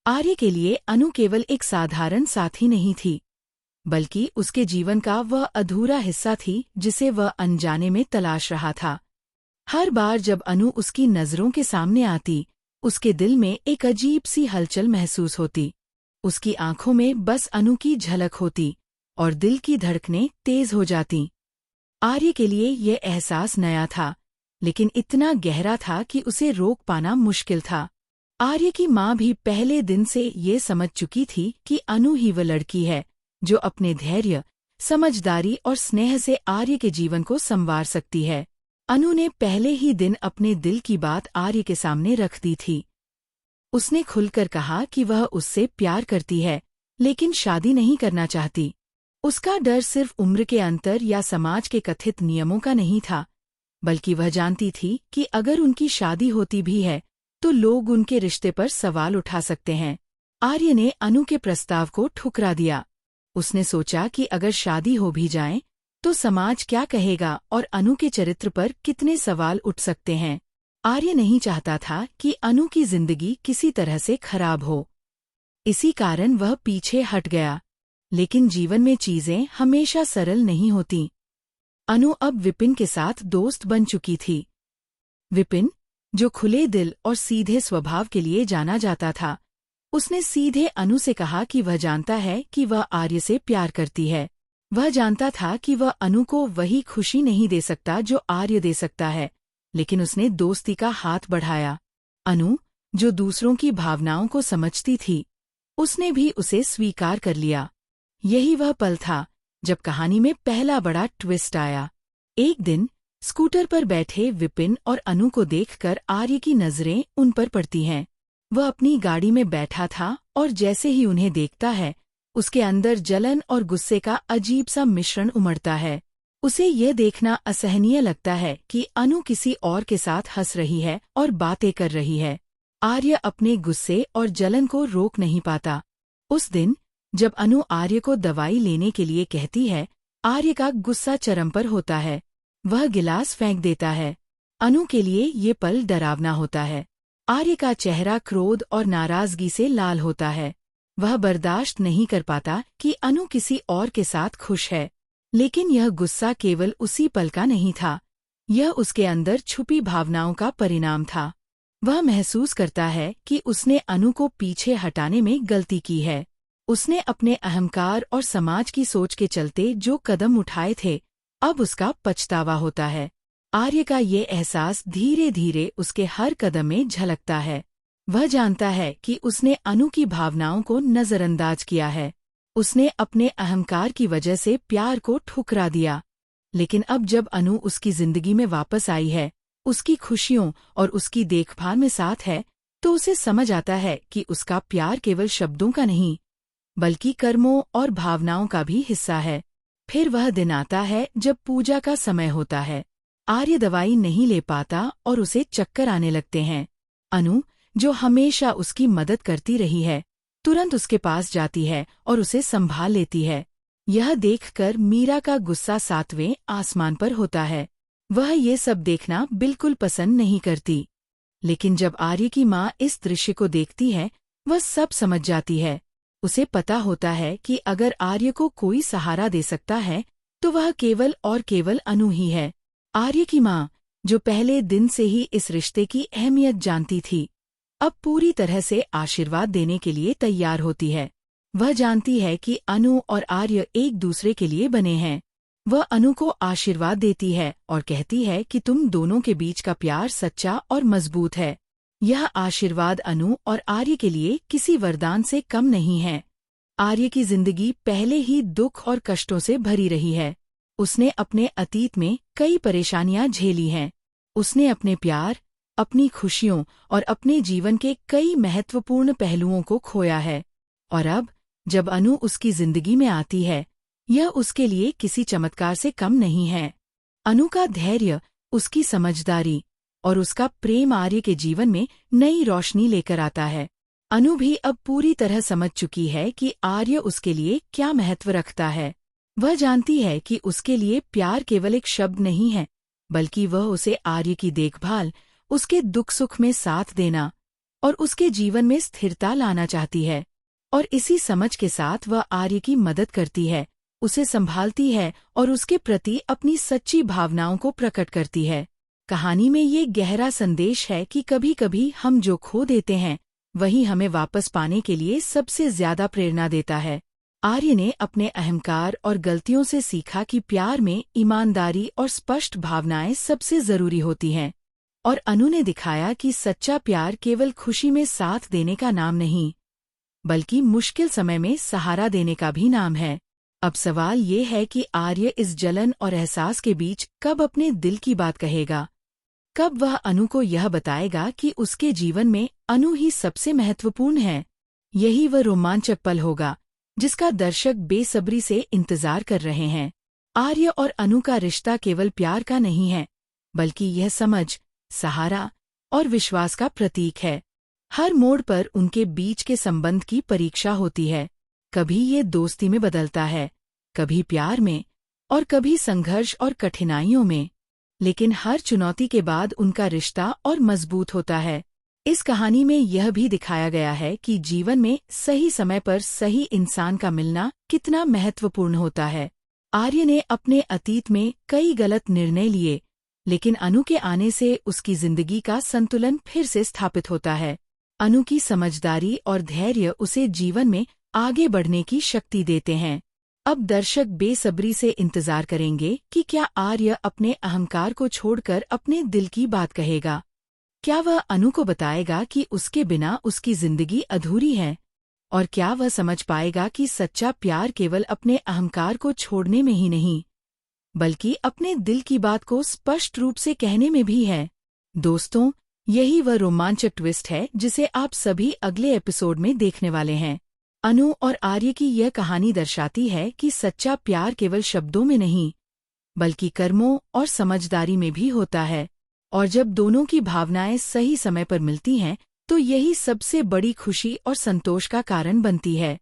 आर्य के लिए अनु केवल एक साधारण साथी नहीं थी, बल्कि उसके जीवन का वह अधूरा हिस्सा थी जिसे वह अनजाने में तलाश रहा था। हर बार जब अनु उसकी नज़रों के सामने आती, उसके दिल में एक अजीब सी हलचल महसूस होती। उसकी आंखों में बस अनु की झलक होती और दिल की धड़कनें तेज हो जाती। आर्य के लिए यह एहसास नया था, लेकिन इतना गहरा था कि उसे रोक पाना मुश्किल था। आर्य की माँ भी पहले दिन से ये समझ चुकी थी कि अनु ही वह लड़की है जो अपने धैर्य, समझदारी और स्नेह से आर्य के जीवन को संवार सकती है। अनु ने पहले ही दिन अपने दिल की बात आर्य के सामने रख दी थी। उसने खुलकर कहा कि वह उससे प्यार करती है, लेकिन शादी नहीं करना चाहती। उसका डर सिर्फ उम्र के अंतर या समाज के कथित नियमों का नहीं था, बल्कि वह जानती थी कि अगर उनकी शादी होती भी है तो लोग उनके रिश्ते पर सवाल उठा सकते हैं। आर्य ने अनु के प्रस्ताव को ठुकरा दिया। उसने सोचा कि अगर शादी हो भी जाए तो समाज क्या कहेगा और अनु के चरित्र पर कितने सवाल उठ सकते हैं। आर्य नहीं चाहता था कि अनु की जिंदगी किसी तरह से खराब हो, इसी कारण वह पीछे हट गया। लेकिन जीवन में चीजें हमेशा सरल नहीं होती। अनु अब विपिन के साथ दोस्त बन चुकी थी। विपिन, जो खुले दिल और सीधे स्वभाव के लिए जाना जाता था, उसने सीधे अनु से कहा कि वह जानता है कि वह आर्य से प्यार करती है। वह जानता था कि वह अनु को वही खुशी नहीं दे सकता जो आर्य दे सकता है, लेकिन उसने दोस्ती का हाथ बढ़ाया। अनु, जो दूसरों की भावनाओं को समझती थी, उसने भी उसे स्वीकार कर लिया। यही वह पल था जब कहानी में पहला बड़ा ट्विस्ट आया। एक दिन स्कूटर पर बैठे विपिन और अनु को देखकर आर्य की नजरें उन पर पड़ती हैं। वह अपनी गाड़ी में बैठा था और जैसे ही उन्हें देखता है, उसके अंदर जलन और गुस्से का अजीब सा मिश्रण उमड़ता है। उसे यह देखना असहनीय लगता है कि अनु किसी और के साथ हंस रही है और बातें कर रही है। आर्य अपने गुस्से और जलन को रोक नहीं पाता। उस दिन जब अनु आर्य को दवाई लेने के लिए कहती है, आर्य का गुस्सा चरम पर होता है। वह गिलास फेंक देता है। अनु के लिए ये पल डरावना होता है। आर्य का चेहरा क्रोध और नाराजगी से लाल होता है। वह बर्दाश्त नहीं कर पाता कि अनु किसी और के साथ खुश है। लेकिन यह गुस्सा केवल उसी पल का नहीं था। यह उसके अंदर छुपी भावनाओं का परिणाम था। वह महसूस करता है कि उसने अनु को पीछे हटाने में गलती की है। उसने अपने अहंकार और समाज की सोच के चलते जो कदम उठाए थे, अब उसका पछतावा होता है। आर्य का ये एहसास धीरे धीरे उसके हर कदम में झलकता है। वह जानता है कि उसने अनु की भावनाओं को नजरअंदाज किया है। उसने अपने अहंकार की वजह से प्यार को ठुकरा दिया। लेकिन अब जब अनु उसकी जिंदगी में वापस आई है, उसकी खुशियों और उसकी देखभाल में साथ है, तो उसे समझ आता है कि उसका प्यार केवल शब्दों का नहीं, बल्कि कर्मों और भावनाओं का भी हिस्सा है। फिर वह दिन आता है जब पूजा का समय होता है। आर्य दवाई नहीं ले पाता और उसे चक्कर आने लगते हैं। अनु, जो हमेशा उसकी मदद करती रही है, तुरंत उसके पास जाती है और उसे संभाल लेती है। यह देखकर मीरा का गुस्सा 7वें आसमान पर होता है। वह ये सब देखना बिल्कुल पसंद नहीं करती। लेकिन जब आर्य की माँ इस दृश्य को देखती है, वह सब समझ जाती है। उसे पता होता है कि अगर आर्य को कोई सहारा दे सकता है, तो वह केवल और केवल अनु ही है। आर्य की माँ, जो पहले दिन से ही इस रिश्ते की अहमियत जानती थी, अब पूरी तरह से आशीर्वाद देने के लिए तैयार होती है। वह जानती है कि अनु और आर्य एक दूसरे के लिए बने हैं। वह अनु को आशीर्वाद देती है और कहती है कि तुम दोनों के बीच का प्यार सच्चा और मजबूत है। यह आशीर्वाद अनु और आर्य के लिए किसी वरदान से कम नहीं है। आर्य की जिंदगी पहले ही दुख और कष्टों से भरी रही है। उसने अपने अतीत में कई परेशानियां झेली हैं। उसने अपने प्यार, अपनी खुशियों और अपने जीवन के कई महत्वपूर्ण पहलुओं को खोया है। और अब जब अनु उसकी जिंदगी में आती है, यह उसके लिए किसी चमत्कार से कम नहीं है। अनु का धैर्य, उसकी समझदारी और उसका प्रेम आर्य के जीवन में नई रोशनी लेकर आता है। अनु भी अब पूरी तरह समझ चुकी है कि आर्य उसके लिए क्या महत्व रखता है। वह जानती है कि उसके लिए प्यार केवल एक शब्द नहीं है, बल्कि वह उसे आर्य की देखभाल, उसके दुख सुख में साथ देना और उसके जीवन में स्थिरता लाना चाहती है। और इसी समझ के साथ वह आर्य की मदद करती है, उसे संभालती है और उसके प्रति अपनी सच्ची भावनाओं को प्रकट करती है। कहानी में ये गहरा संदेश है कि कभी कभी हम जो खो देते हैं वही हमें वापस पाने के लिए सबसे ज्यादा प्रेरणा देता है। आर्य ने अपने अहंकार और गलतियों से सीखा कि प्यार में ईमानदारी और स्पष्ट भावनाएं सबसे जरूरी होती हैं। और अनु ने दिखाया कि सच्चा प्यार केवल खुशी में साथ देने का नाम नहीं, बल्कि मुश्किल समय में सहारा देने का भी नाम है। अब सवाल ये है कि आर्य इस जलन और एहसास के बीच कब अपने दिल की बात कहेगा, कब वह अनु को यह बताएगा कि उसके जीवन में अनु ही सबसे महत्वपूर्ण है। यही वह रोमांचक पल होगा जिसका दर्शक बेसब्री से इंतजार कर रहे हैं। आर्य और अनु का रिश्ता केवल प्यार का नहीं है, बल्कि यह समझ, सहारा और विश्वास का प्रतीक है। हर मोड़ पर उनके बीच के संबंध की परीक्षा होती है। कभी ये दोस्ती में बदलता है, कभी प्यार में, और कभी संघर्ष और कठिनाइयों में। लेकिन हर चुनौती के बाद उनका रिश्ता और मजबूत होता है। इस कहानी में यह भी दिखाया गया है कि जीवन में सही समय पर सही इंसान का मिलना कितना महत्वपूर्ण होता है। आर्य ने अपने अतीत में कई गलत निर्णय लिए, लेकिन अनु के आने से उसकी जिंदगी का संतुलन फिर से स्थापित होता है। अनु की समझदारी और धैर्य उसे जीवन में आगे बढ़ने की शक्ति देते हैं। अब दर्शक बेसब्री से इंतजार करेंगे कि क्या आर्य अपने अहंकार को छोड़कर अपने दिल की बात कहेगा। क्या वह अनु को बताएगा कि उसके बिना उसकी जिंदगी अधूरी है, और क्या वह समझ पाएगा कि सच्चा प्यार केवल अपने अहंकार को छोड़ने में ही नहीं, बल्कि अपने दिल की बात को स्पष्ट रूप से कहने में भी है। दोस्तों, यही वह रोमांचक ट्विस्ट है जिसे आप सभी अगले एपिसोड में देखने वाले हैं। अनु और आर्य की यह कहानी दर्शाती है कि सच्चा प्यार केवल शब्दों में नहीं, बल्कि कर्मों और समझदारी में भी होता है। और जब दोनों की भावनाएं सही समय पर मिलती हैं, तो यही सबसे बड़ी खुशी और संतोष का कारण बनती है।